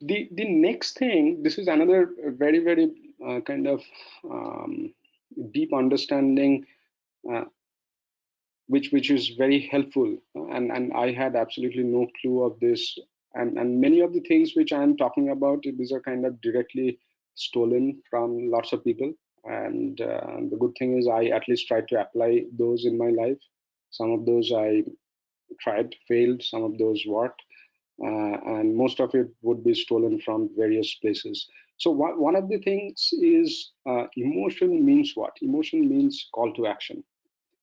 The next thing, this is another very kind of deep understanding, which is very helpful, and I had absolutely no clue of this, and many of the things which I'm talking about, these are kind of directly stolen from lots of people, and the good thing is I at least tried to apply those in my life. Some of those I tried, failed, some of those worked, and most of it would be stolen from various places. So one of the things is emotion means what? Emotion means call to action.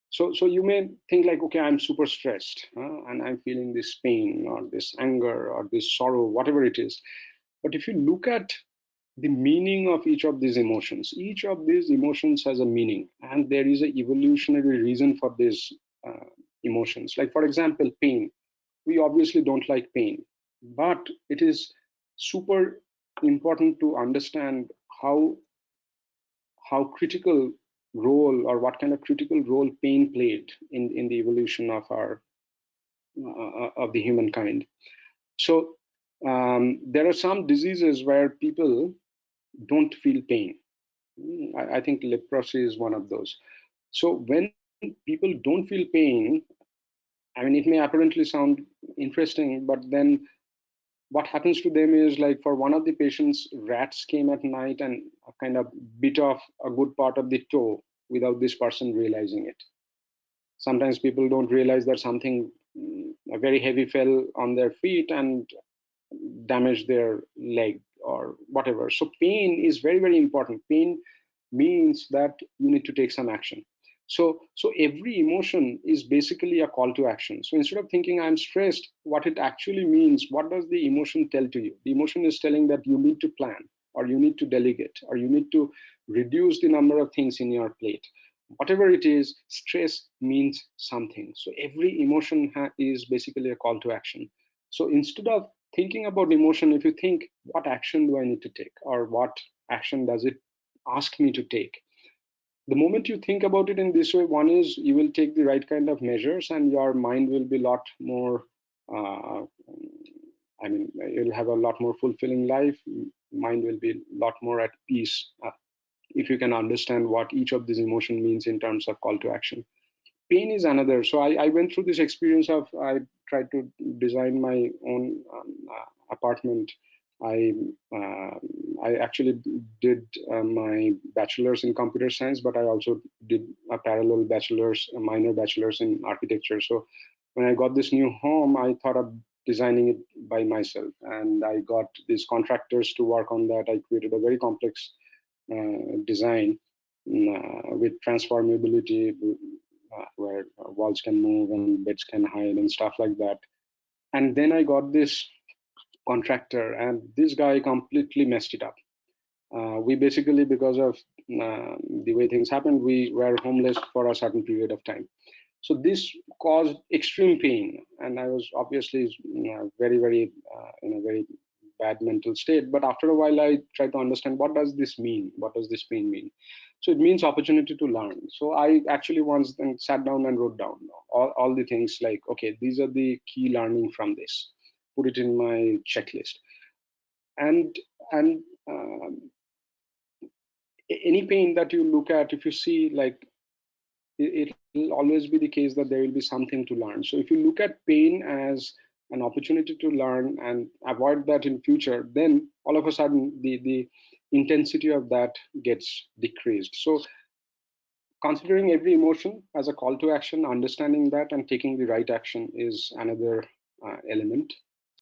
So you may think like, okay, I'm super stressed, and I'm feeling this pain or this anger or this sorrow, whatever it is. But if you look at the meaning of each of these emotions has a meaning, and there is an evolutionary reason for these emotions. Like for example, pain. We obviously don't like pain, but it is super important to understand how critical role, or what kind of critical role pain played in the evolution of our of the humankind. So there are some diseases where people don't feel pain. I think leprosy is one of those. So when people don't feel pain, I mean, it may apparently sound interesting, but then what happens to them is, like, for one of the patients, rats came at night and kind of bit off a good part of the toe without this person realizing it. Sometimes people don't realize that something very heavy fell on their feet and damaged their leg or whatever. So pain is very important. Pain means that you need to take some action. So every emotion is basically a call to action. So instead of thinking I'm stressed, what it actually means, what does the emotion tell to you? The emotion is telling that you need to plan, or you need to delegate, or you need to reduce the number of things in your plate. Whatever it is, stress means something. So every emotion is basically a call to action. So instead of thinking about emotion, if you think, what action do I need to take, or what action does it ask me to take? The moment you think about it in this way, one is you will take the right kind of measures, and your mind will be a lot more, uh, I mean, you'll have a lot more fulfilling life. Mind will be a lot more at peace, if you can understand what each of these emotion means in terms of call to action. Pain is another. So I went through this experience of, I tried to design my own apartment. I uh, I actually did my bachelor's in computer science, but I also did a parallel bachelor's, a minor bachelor's in architecture. So when I got this new home, I thought of designing it by myself, and I got these contractors to work on that. I created a very complex design with transformability, where walls can move and beds can hide and stuff like that. And then I got this contractor, and this guy completely messed it up. We basically, because of the way things happened, we were homeless for a certain period of time. So this caused extreme pain, and I was obviously very in a very bad mental state. But after a while, I tried to understand, what does this mean? What does this pain mean? So it means opportunity to learn. So I actually once then sat down and wrote down all the things, like, okay, these are the key learning from this. Put it in my checklist, and any pain that you look at, if you see, like, it will always be the case that there will be something to learn. So if you look at pain as an opportunity to learn and avoid that in future, then all of a sudden the intensity of that gets decreased. So considering every emotion as a call to action, understanding that and taking the right action is another element.